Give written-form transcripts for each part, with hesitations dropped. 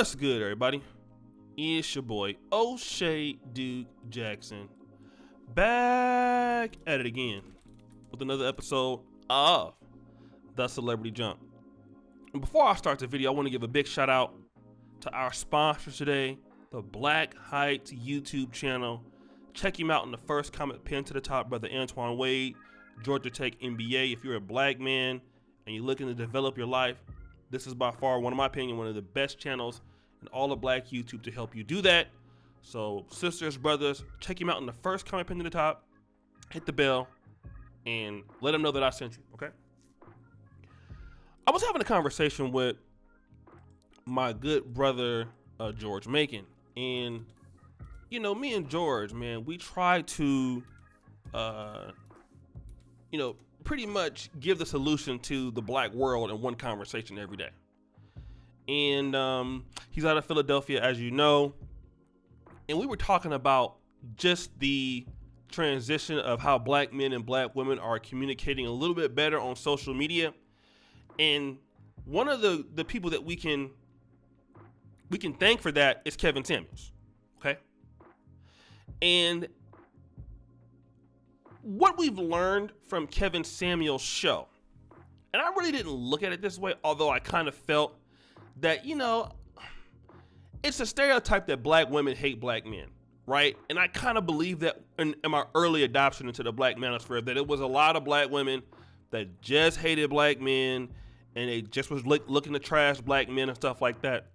What's good, everybody? It's your boy O'Shea Duke Jackson, back at it again with another episode of The Celebrity Jump. And before I start the video, I want to give a big shout out to our sponsor today, the Black Heights YouTube channel. Check him out in the first comment pinned to the top, Brother Antoine Wade, Georgia Tech MBA. If you're a black man and you're looking to develop your life, this is by far, in my opinion, one of the best channels in all of black YouTube to help you do that. So sisters, brothers, check him out in the first comment pinned to the top, hit the bell, and let him know that I sent you, okay? I was having a conversation with my good brother, George Macon. And, you know, me and George, man, we try to, pretty much give the solution to the black world in one conversation every day. And he's out of Philadelphia, as you know. And we were talking about just the transition of how black men and black women are communicating a little bit better on social media. And one of the people that we can thank for that is Kevin Samuels. Okay. And what we've learned from Kevin Samuels' show, and I really didn't look at it this way, although I kind of felt that, you know, it's a stereotype that black women hate black men, right? And I kind of believe that in my early adoption into the black manosphere, that it was a lot of black women that just hated black men and they just was looking to trash black men and stuff like that.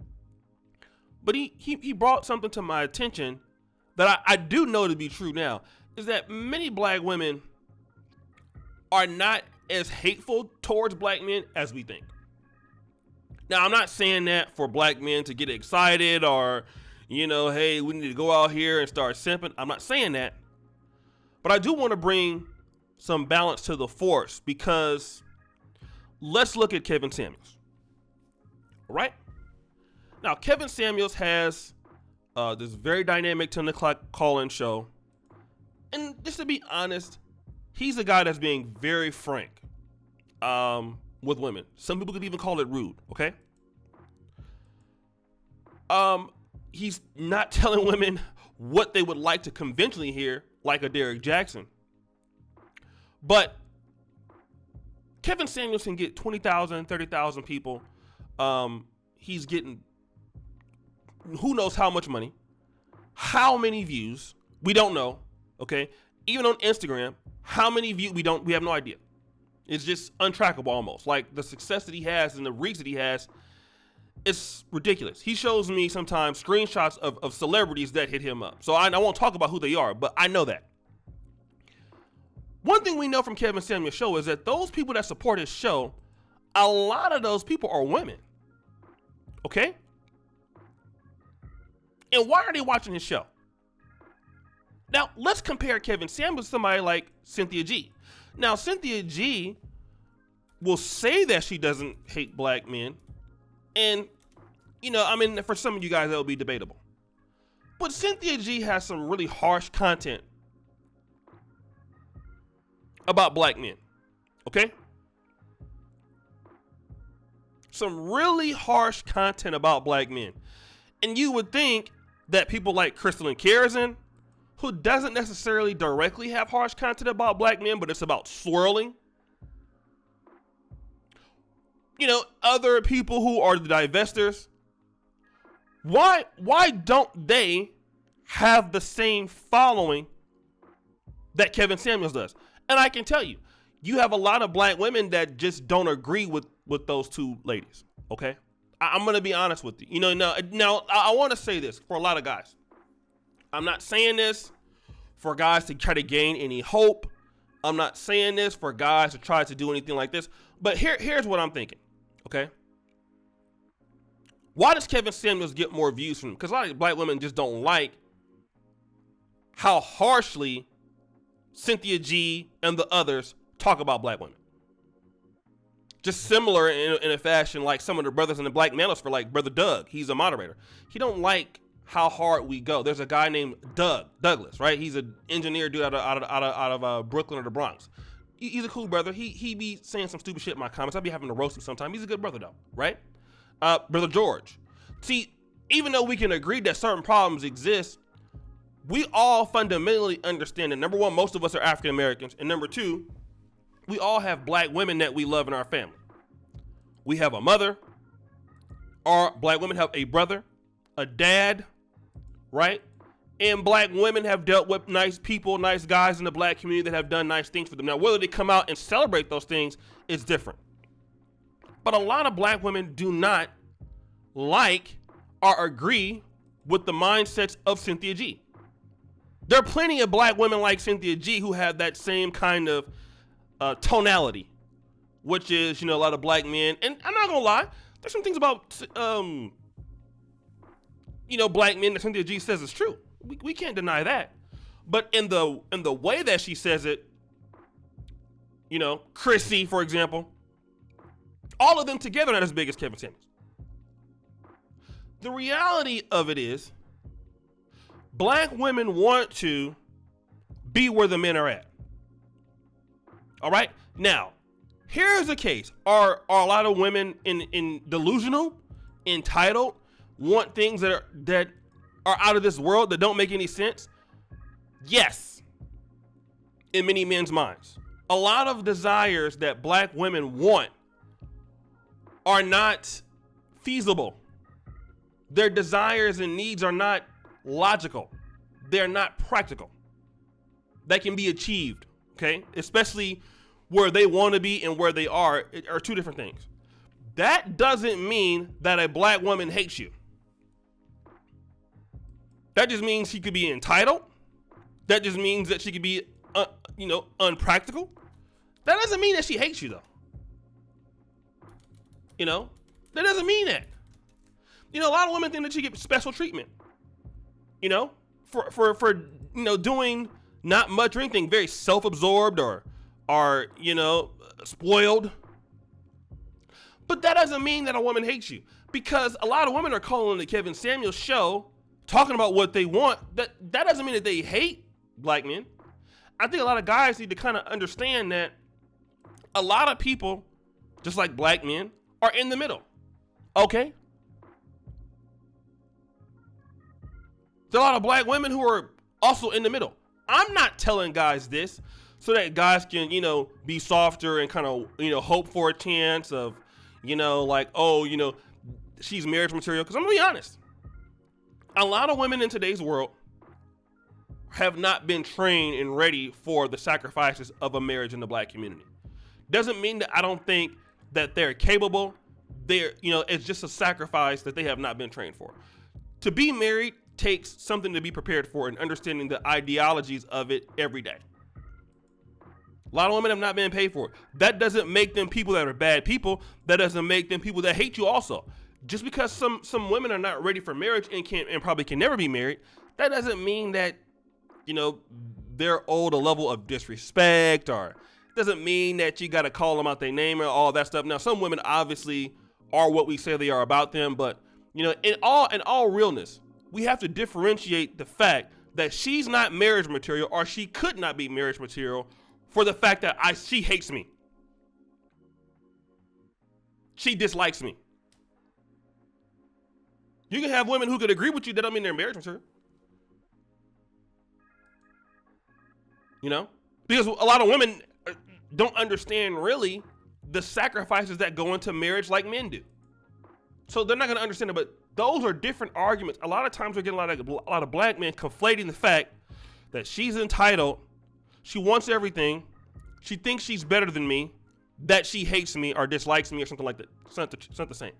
But he brought something to my attention that I do know to be true now, is that many black women are not as hateful towards black men as we think. Now, I'm not saying that for black men to get excited or, you know, hey, we need to go out here and start simping. I'm not saying that. But I do want to bring some balance to the force, because let's look at Kevin Samuels. All right? Now, Kevin Samuels has this very dynamic 10 o'clock call-in show. And just to be honest, he's a guy that's being very frank with women. Some people could even call it rude, okay? He's not telling women what they would like to conventionally hear, like a Derrick Jackson. But Kevin Samuels can get 20,000, 30,000 people. He's getting who knows how much money, how many views, we don't know, okay? Even on Instagram, how many views, we have no idea. It's just untrackable almost. Like the success that he has and the reach that he has, it's ridiculous. He shows me sometimes screenshots of celebrities that hit him up. So I won't talk about who they are, but I know that. One thing we know from Kevin Samuels' show is that those people that support his show, a lot of those people are women. Okay? And why are they watching his show? Now, let's compare Kevin Samuels to somebody like Cynthia G. Now, Cynthia G will say that she doesn't hate black men. And, you know, I mean, for some of you guys, that will be debatable. But Cynthia G has some really harsh content about black men. Okay? Some really harsh content about black men. And you would think that people like Crystalline Kierzan, who doesn't necessarily directly have harsh content about black men, but it's about swirling. You know, other people who are the divestors, why don't they have the same following that Kevin Samuels does? And I can tell you, you have a lot of black women that just don't agree with those two ladies, okay? I'm going to be honest with you. You know, now I want to say this for a lot of guys. I'm not saying this for guys to try to gain any hope. I'm not saying this for guys to try to do anything like this. But here's what I'm thinking, okay? Why does Kevin Samuels get more views from him? Because a lot of black women just don't like how harshly Cynthia G and the others talk about black women. Just similar in a fashion like some of the brothers in the black manosphere, like Brother Doug. He's a moderator. He don't like how hard we go. There's a guy named Douglas, right? He's an engineer dude out of Brooklyn or the Bronx. He's a cool brother. He be saying some stupid shit in my comments. I be having to roast him sometimes. He's a good brother though, right? Brother George. See, even though we can agree that certain problems exist, we all fundamentally understand that, number one, most of us are African Americans, and number two, we all have black women that we love in our family. We have a mother, or black women have a brother, a dad, right? And black women have dealt with nice people, nice guys in the black community that have done nice things for them. Now, whether they come out and celebrate those things is different. But a lot of black women do not like or agree with the mindsets of Cynthia G. There are plenty of black women like Cynthia G who have that same kind of tonality, which is, a lot of black men. And I'm not gonna lie, there's some things about, black men that Cynthia G says is true. We can't deny that. But in the way that she says it, Chrissy, for example, all of them together are not as big as Kevin Samuels. The reality of it is, black women want to be where the men are at. All right? Now, here's the case. Are a lot of women in delusional, entitled, want things that are out of this world that don't make any sense? Yes. In many men's minds. A lot of desires that black women want are not feasible. Their desires and needs are not logical. They're not practical. That can be achieved, okay? Especially where they want to be and where they are two different things. That doesn't mean that a black woman hates you. That just means she could be entitled. That just means that she could be, unpractical. That doesn't mean that she hates you, though. That doesn't mean that. A lot of women think that she gets special treatment. For doing not much or anything, very self-absorbed or spoiled. But that doesn't mean that a woman hates you, because a lot of women are calling the Kevin Samuels show, talking about what they want. That doesn't mean that they hate black men. I think a lot of guys need to kind of understand that a lot of people, just like black men, are in the middle. Okay? There's a lot of black women who are also in the middle. I'm not telling guys this so that guys can, be softer and kind of, hope for a chance of, she's marriage material. Because I'm going to be honest. A lot of women in today's world have not been trained and ready for the sacrifices of a marriage in the black community. Doesn't mean that I don't think that they're capable. It's just a sacrifice that they have not been trained for. To be married takes something to be prepared for and understanding the ideologies of it every day. A lot of women have not been paid for it. That doesn't make them people that are bad people. That doesn't make them people that hate you also. Just because some women are not ready for marriage and probably can never be married, that doesn't mean that, they're owed a level of disrespect, or doesn't mean that you got to call them out their name or all that stuff. Now, some women obviously are what we say they are about them, but in all realness, we have to differentiate the fact that she's not marriage material, or she could not be marriage material, for the fact that she hates me. She dislikes me. You can have women who could agree with you, that don't mean they're marriage material. Because a lot of women don't understand really the sacrifices that go into marriage like men do. So they're not going to understand it, but those are different arguments. A lot of times we're getting a lot of black men conflating the fact that she's entitled, she wants everything, she thinks she's better than me, that she hates me or dislikes me or something like that. It's not the same.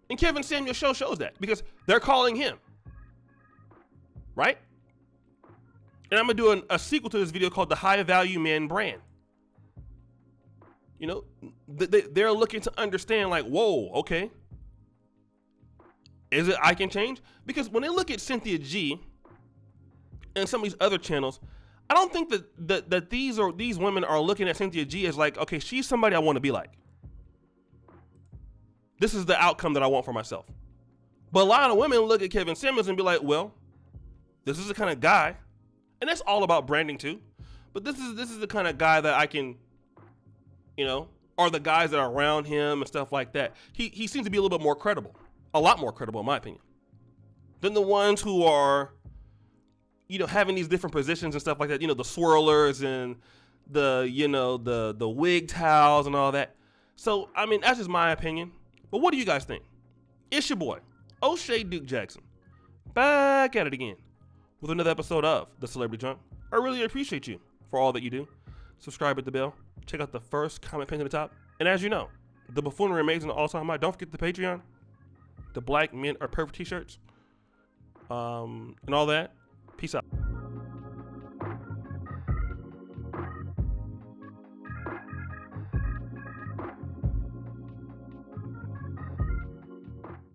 And Kevin Samuels' show shows that, because they're calling him. Right? And I'm going to do a sequel to this video called The High Value Man Brand. They're looking to understand, like, whoa, okay. Is it I Can Change? Because when they look at Cynthia G and some of these other channels, I don't think that these women are looking at Cynthia G as like, okay, she's somebody I want to be like. This is the outcome that I want for myself. But a lot of women look at Kevin Samuels and be like, well, this is the kind of guy, and that's all about branding too, but this is the kind of guy that I can, or the guys that are around him and stuff like that. He seems to be a little bit more credible. a lot more credible in my opinion, than the ones who are, having these different positions and stuff like that. The swirlers and the wig towels and all that. So, I mean, that's just my opinion. But what do you guys think? It's your boy, O'Shea Duke Jackson, back at it again with another episode of The Celebrity Junk. I really appreciate you for all that you do. Subscribe, hit the bell. Check out the first comment pinned to the top. And as you know, the buffoonery remains in the all-time high. Don't forget the Patreon, the Black Men Are Perfect t-shirts, and all that. Peace out.